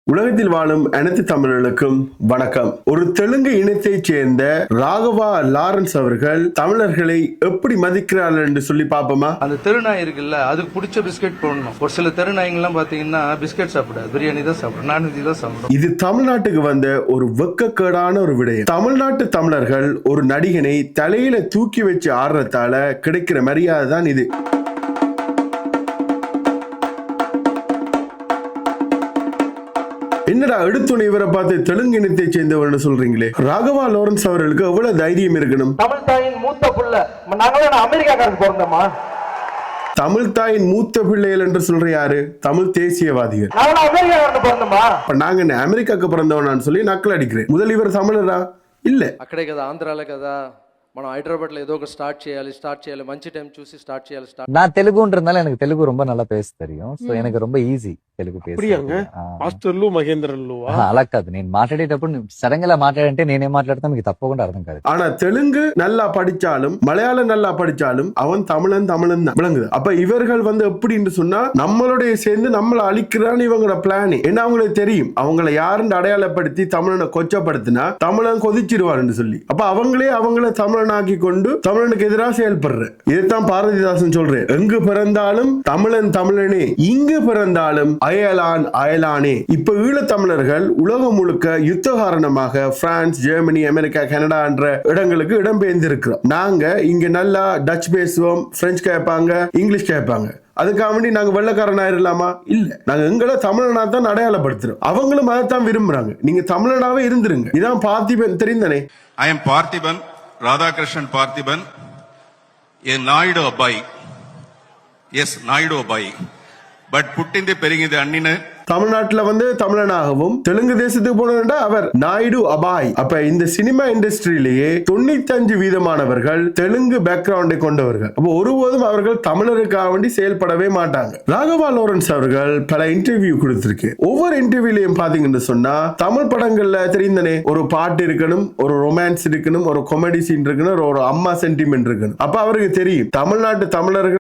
உலகத்தில் வாழும் அனைத்து தமிழர்களுக்கும் வணக்கம். ஒரு தெலுங்கு இனத்தைச் சேர்ந்த ராகவா லாரன்ஸ் அவர்கள் தமிழர்களை எப்படி மதிக்கிறார்கள் என்று சொல்லி பார்ப்போமா? அந்த தெருநாய் இருக்குல்ல, அதுக்கு பிடிச்ச பிஸ்கெட் போடணும். ஒரு சில தெருநாய்ங்கெல்லாம் பாத்தீங்கன்னா பிஸ்கெட் சாப்பிடாது, பிரியாணி தான் சாப்பிடும், நான்வெஜ் தான் சாப்பிடும். இது தமிழ்நாட்டுக்கு வந்த ஒரு வெக்கக்கேடான ஒரு விடயம். தமிழ்நாட்டு தமிழர்கள் ஒரு நடிகனை தலையில தூக்கி வச்சு ஆடுறதால கிடைக்கிற மரியாதை தான் இது. என்னடா எடுத்துணை இவரை பார்த்து தெலுங்கு இனத்தை சேர்ந்தவர்னு சொல்றீங்களே? ராகவா லாரன்ஸ் அவர்களுக்கு எவ்வளவு தைரியம் இருக்கணும்? தமிழ் தாயின் மூத்த புள்ள, நாங்களும் அமெரிக்காக்காரருக்கு பிறந்தோமா? தமிழ் தாயின் மூத்த பிள்ளைகள் என்று சொல்ற யாரு? தமிழ் தேசியவாதிகள். அமெரிக்காக்காரருக்கு பிறந்தோமா? நாங்க என்ன அமெரிக்காக்கு பிறந்தவனான்னு சொல்லி நக்கல் அடிக்கிறேன். முதல் இவர் தமிழரா? இல்ல. అక్కడే కదా ఆంధ్రాలో కదా మనం హైదరాబాద్లో ఏదో ఒక స్టార్ట్ చేయాలి మంచి టైం చూసి స్టార్ట్ చేయాలి. நான் தெலுங்குன்றதுனால எனக்கு தெலுங்கு ரொம்ப நல்லா பேச தெரியும். సో எனக்கு ரொம்ப ఈజీ తెలుగు அப்படியாங்க? మాస్టర్లు మహేంద్రలు అలా కాదు, నేను మాట్లాడేటప్పుడు సడన్ గా మాట్లాడంటే నేనే మాట్లాడితే మీకు తప్పకుండా అర్థం కాదు. ஆனா தெலுங்கு நல்லா படிச்சாலும் மலையாளம் நல்லா படிச்சாலும் அவன் தமிழன் தான் விளங்குது. அப்ப இவர்கள் எப்படின்னு சொன்னா நம்மளுடைய சேர்ந்து நம்மளை அழிக்கிறான்னு இவங்களோட பிளான். ஏன்னா அவங்களுக்கு தெரியும் அவங்களை யாருன்னு அடையாளப்படுத்தி தமிழனை கொச்சப்படுத்தினா தமிழன் கொதிச்சிருவாருன்னு சொல்லி. அப்ப அவங்கள தமிழனாக்கி கொண்டு தமிழனுக்கு எதிராக செயல்படுற. இதைத்தான் பாரதிதாசன் சொல்றேன், எங்கு பிறந்தாலும் தமிழன் தமிழனே, இங்கு பிறந்தாலும் அயலான் அயலானே. இப்ப ஈழத்தமிழர்கள் உலகம் முழுக்க யுத்த காரணமாக பிரான்ஸ், ஜெர்மனி, அமெரிக்கா, கனடா என்ற இடங்களுக்கு இடம்பெயர்ந்திருக்கிறோம். நாங்க இங்க நல்லா டச் பேசுவோம், பிரெஞ்சு கேட்பாங்க, இங்கிலீஷ் கேட்பாங்க. அதுக்காக வேண்டி நாங்க வெள்ளக்காரன் ஆயிரலாமா? இல்ல, நாங்க எங்களை தமிழனா தான் அடையாளப்படுத்துறோம். அவங்களும் அதைத்தான் விரும்புறாங்க. நீங்க தமிழனாவே இருந்துருங்க. இதான் Parthiban தெரிந்தனே. I am Parthiban, Radhakrishnan Parthiban, a Naidu Abbai. Yes, Naidu Abbai. But புட்டிந்து பெருகிது அண்ணின. தமிழ்நாட்டுல தமிழனாகவும் தெலுங்கு தேசத்துக்கு போனா அவர் நாயுடு அபாய். அப்ப இந்த சினிமா இண்டஸ்ட்ரியிலேயே 95% தெலுங்கு பேக்ரவுண்டை கொண்டவர்கள். அப்ப ஒருபோதும் அவர்கள் தமிழருக்காக வேண்டி செயல்படவே மாட்டாங்க. ராகவா லாரன்ஸ் அவர்கள் பல இன்டர்வியூ கொடுத்திருக்கு. ஒவ்வொரு இன்டர்வியூலையும் பாத்தீங்கன்னு சொன்னா தமிழ் படங்கள்ல தெரிந்தனே, ஒரு பாட்டு இருக்கணும், ஒரு ரொமான்ஸ் இருக்கணும், ஒரு காமெடி சீன் இருக்கணும், ஒரு அம்மா சென்டிமெண்ட் இருக்கணும். அப்ப அவருக்கு தெரியும் தமிழ்நாட்டு தமிழர்கள்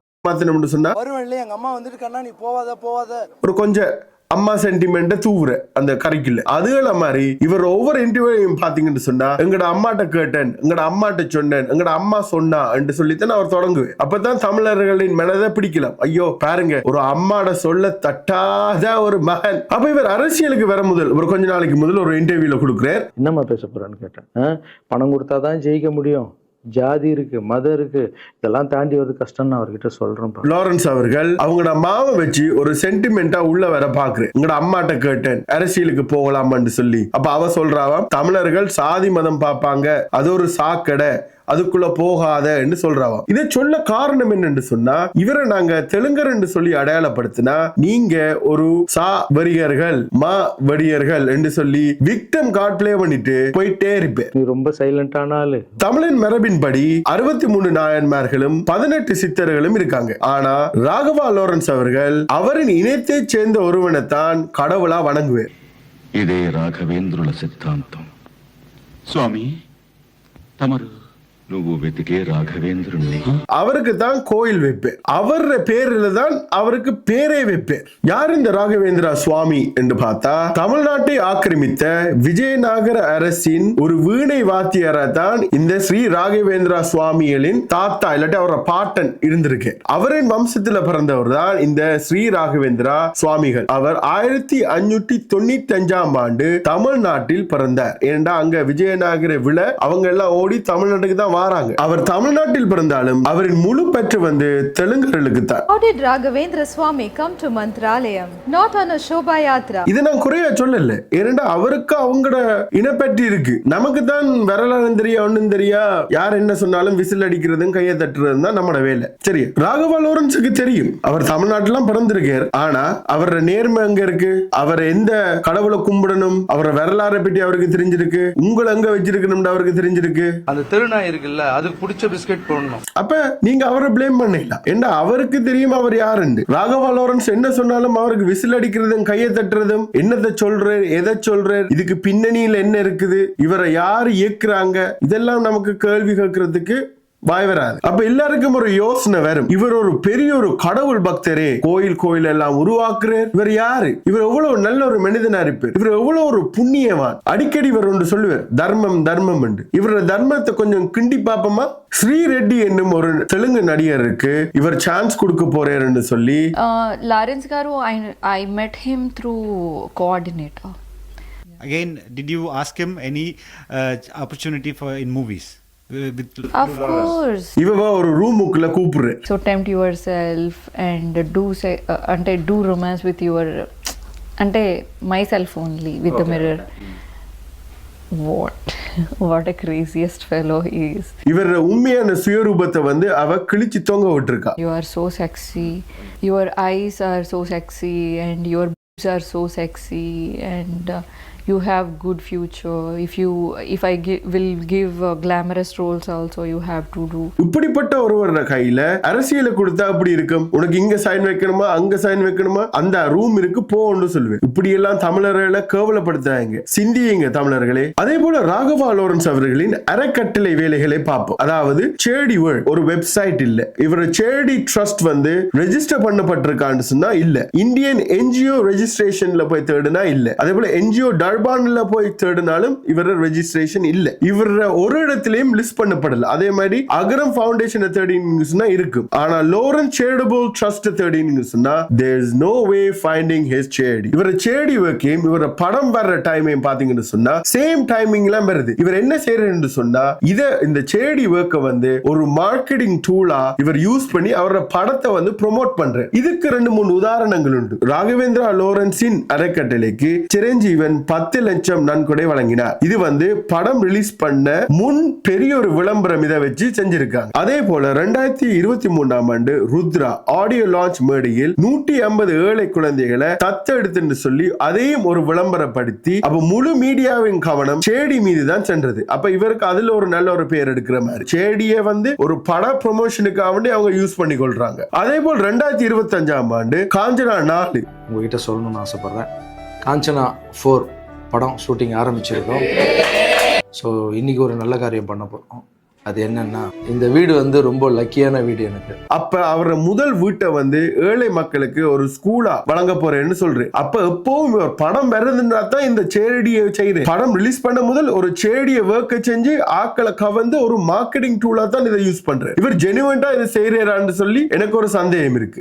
சொன்னா எங்க அம்மா வந்துட்டு கண்ணா நீ போவாத ஒரு கொஞ்சம் அம்மா சென்டிமெண்ட் தூவுற அந்த கறிக்குள்ள. அதுகள மாதிரி இவர் ஒவ்வொரு இன்டர்வியூலையும் பாத்தீங்கன்னு சொன்னா எங்கட அம்மாட்ட கேட்டேன், எங்கட அம்மாட்ட சொன்னேன், எங்கட அம்மா சொன்னா என்று சொல்லித்தான் அவர் தொடங்குவேன். அப்பதான் தமிழர்களின் மனதை பிடிக்கலாம். ஐயோ பாருங்க, ஒரு அம்மாட சொல்ல தட்டாத ஒரு மகன். அப்ப இவர் அரசியலுக்கு வர முதல் ஒரு கொஞ்ச நாளைக்கு முதல் ஒரு இன்டர்வியூல கொடுக்கிறார். என்னம்மா பேச போறான்னு கேட்டேன். பணம் கொடுத்தாதான் ஜெயிக்க முடியும், ஜாதி இருக்கு, மதம் இருக்கு, இதெல்லாம் தாண்டி வருது கஷ்டம் அவர்கிட்ட சொல்றேன். லாரன்ஸ் அவர்கள் அவங்களோட மாவை வச்சு ஒரு சென்டிமெண்டா உள்ள வர பாக்குறேன். உங்களோட அம்மாட்ட கேட்டேன் அரசியலுக்கு போகலாமான்னு சொல்லி. அப்ப அவ சொல்றாவாம், தமிழர்கள் சாதி மதம் பார்ப்பாங்க, அது ஒரு சாக்கடை, அதுக்குள்ள போகாத என்று சொல்றாவாம். இதை சொல்ல காரணம் என்னன்னு சொன்னா, இவரை நாங்க தெலுங்கர் என்று சொல்லி அடையாளப்படுத்தினா நீங்க ஒரு சா வரியர்கள், மா வரியர்கள் என்று சொல்லி விக்டம் கார்ட் பிளே பண்ணிட்டு போயிட்டே இருப்பேன். நீ ரொம்ப சைலண்டான ஆளு. தமிழின் மரபின்படி 63 நாயன்மார்களும் 18 சித்தர்களும் இருக்காங்க. ஆனா ராகவா லாரன்ஸ் அவர்கள் அவரின் இனத்தை சேர்ந்த ஒருவனை தான் கடவுளா வணங்குவேன். ఇదే రాఘవేంద్రుల సిద్ధాంతం. స్వామి తమరు నువ్వు వెతికే రాఘవేంద్రుణ్ణి. அவருக்கு தான் கோயில் வைப்பேன், அவர பேரில தான் அவருக்கு பேரே வைப்பேன். யார் இந்த ராகவேந்திரா சுவாமி என்று பார்த்தா, தமிழ்நாட்டை ஆக்கிரமித்த விஜயநகர அரசின் ஒரு வீணை வாத்தியரா தான் இந்த ஸ்ரீ ராகவேந்திரா சுவாமிகளின் தாத்தா இல்லாட்டி அவரோட பாட்டன் இருந்திருக்கு. அவரின் வம்சத்துல பிறந்தவர் தான் இந்த ஸ்ரீ ராகவேந்திரா சுவாமிகள். அவர் 1595ஆம் ஆண்டு தமிழ்நாட்டில் பிறந்தார். ஏனென்றா அங்க விஜயநகர விழ அவங்க எல்லாம் ஓடி தமிழ்நாட்டுக்கு தான் வாராங்க. அவர் தமிழ்நாட்டில் பிறந்தாலும் அவரின் முழு பற்று தெலுங்கர்களுக்கு தான். How did Raghavendra Swami come to Mantralayam? Not on a Shobha Yatra. இது நான் குறைய சொல்லல, ஏனென்றா அவருக்கு அவங்களோட இனப்பற்றி இருக்கு. நமக்கு தான் வரலாறு தெரியா, ஒன்னும் தெரியா, யார் என்ன சொன்னாலும் விசில் அடிக்கிறதும் கையை தட்டுறதும் தான் நம்மளோட வேலை. சரி, ராகவா லாரன்ஸுக்கு தெரியும் அவர் தமிழ்நாட்டிலாம் பிறந்திருக்கார். ஆனா அவரோட நேர்மை அங்க இருக்கு, அவர் எந்த கடவுளை கும்பிடணும், அவரோட வரலாறை பற்றி அவருக்கு தெரிஞ்சிருக்கு, உங்களை எங்க வச்சிருக்கணும் அவருக்கு தெரிஞ்சிருக்கு. அந்த தெருநாய் இருக்குல்ல, அதுக்கு பிடிச்ச பிஸ்கெட் போடணும். அப்ப நீங்க அவரை பிளேம் பண்ணலாம். ஏன்னா அவருக்கு தெரியும் அவர் யாருன்னு. ராகவா லாரன்ஸ் என்ன சொன்னாலும் அவருக்கு விசில் அடிக்கிறதும் கையை தட்டுறதும், என்னத்தை சொல்றார், எதை சொல்றார், இதுக்கு பின்னணியில் என்ன இருக்குது, இவரை யாரு இயக்குறாங்க, இதெல்லாம் நமக்கு கேள்வி கேட்கறதுக்கு வாய் வராது. அப்ப எல்லாருக்கும் ஒரு யோசனை வரும், இவர் ஒரு பெரிய ஒரு கடவுள் பக்தரே, கோயில் எல்லாம் உருவாக்குறார், இவர் யாரு, இவர் எவ்வளவு நல்ல ஒரு மனிதனா இருப்பார், இவர் எவ்வளவு ஒரு புண்ணியவான். அடிக்கடி இவர் ஒன்று சொல்லுவார், தர்மம் என்று. இவரோட தர்மத்தை கொஞ்சம் கிண்டி பாப்போமா? ஸ்ரீ ரெட்டி என்னும் ஒரு தெலுங்கு நடிகருக்கு இவர் சான்ஸ் கொடுக்க போறாருன்னு சொல்லி. Lawrence Garu, I met him through coordinator. Again, did you ask him any opportunity for in movies? Of course. இவ ஒரு ரூமுக்குள்ள கூப்பிடுற. So tempt yourself and do romance with your myself only with the mirror. What a craziest fellow he is. இவர உண்மையான சுயரூபத்தை வந்து அவ கிழிச்சு தொங்க விட்டுருக்கா. You are so sexy, your eyes are so sexy and your boobs are so sexy and you have good future. If I will give glamorous roles also, you have to do. இப்படிப்பட்ட ஒருவர கையில அரசியலை கொடுத்தா அப்படி இருக்கும். உனக்கு இங்க sign வைக்கணுமா, அங்க சைன் வைக்கணுமா, அந்த ரூம் இருக்கு போன்னு சொல்லுவேன். இப்படி எல்லாம் தமிழர்களை கேவலப்படுத்துறாங்க. சிந்தியுங்க தமிழர்களே. அதே போல ராகவா லாரன்ஸ் அவர்களின் அறக்கட்டளை வேலைகளை பார்ப்போம். அதாவது சேடி வேர்ல்ட் ஒரு வெப்சைட் இல்ல, இவர சேடி ட்ரஸ்ட் வந்து ரெஜிஸ்டர் பண்ணப்பட்டிருக்கான்னு சொன்னா இல்ல, இந்தியன் என்ஜிஓ ரெஜிஸ்ட்ரேஷன்ல போய் தேடுனா இல்ல, அதே போல என்ஜிஓ டர்பான்ல போய் தேடினாலும் இவர ரெஜிஸ்ட்ரேஷன் இல்ல, இவர ஒரு இடத்திலையும் லிஸ்ட் பண்ணப்படல. அதே மாதிரி அகரம் ஃபவுண்டேஷனை தேடினீங்க சொன்னா இருக்கும், ஆனா லாரன்ஸ் சேரிட்டபிள் ட்ரஸ்ட் தேடினீங்க சொன்னா there is no way finding his charity. இவர சேடி ஒர்க்கையும் இவர படம் வர்ற டைமையும் பாத்தீங்கன்னு சொன்னா சேம் டைமிங்லாம் வருது. இவர் என்ன செய்யறன்னு சொன்னா இந்த சேடி ஒர்க்கை வந்து ஒரு மார்க்கெட்டிங் டூலா இவர் யூஸ் பண்ணி அவரோட படத்தை வந்து ப்ரோமோட் பண்ற. இதுக்கு 2-3 உதாரணங்கள் உண்டு. ராகவேந்திரா லாரன்ஸின் அறக்கட்டளைக்கு சிரஞ்சீவன் 10 லட்சம் நன்கொடை வழங்கினார். இது வந்து படம் ரிலீஸ் பண்ண முன் பெரிய ஒரு விளம்பரம் இதை வச்சு செஞ்சிருக்காங்க. அதே போல 2023ஆம் ஆண்டு ருத்ரா ஆடியோ லான்ச் மேடையில் 150 ஏழை குழந்தைகளை தத்தெடுத்துன்னு சொல்லி அதையும் ஒரு விளம்பரப்படுத்தி அப்ப முழு மீடியாவின் கவனம் சேடி மீது தான் சென்றது. அப்ப இவருக்கு அதுல ஒரு நல்ல ஒரு பேர் எடுக்கிற மாதிரி சேடியை வந்து ஒரு பட ப்ரொமோஷனுக்காக வேண்டி அவங்க யூஸ் பண்ணி கொள்றாங்க. அதே போல் 2025ஆம் ஆண்டு காஞ்சனா 4 உங்ககிட்ட சொல்லணும்னு ஆசைப்படுறேன். காஞ்சனா 4 படம் ஷூட்டிங் ஆரம்பிச்சிருக்கோம். ஸோ இன்றைக்கி ஒரு நல்ல காரியம் பண்ண போகிறோம். அது என்னன்னா, இந்த வீடு வந்து ரொம்ப லக்கியான வீடு எனக்கு. அப்ப அவர முதல் வீட்டை வந்து ஏழை மக்களுக்கு ஒரு ஸ்கூலா வழங்க போறேன்னு சொல்றேன். அப்ப எப்பவும் ஒரு படம் வருதுன்னா தான் இந்த சேடியை செய்யறேன். படம் ரிலீஸ் பண்ண முதல் ஒரு சேடியை ஒர்க்க செஞ்சு ஆக்களை கவர்ந்து ஒரு மார்க்கெட்டிங் டூலா தான் இதை யூஸ் பண்றேன். இவர் ஜெனுவன்டா இதை செய்யறான்னு சொல்லி எனக்கு ஒரு சந்தேகம் இருக்கு.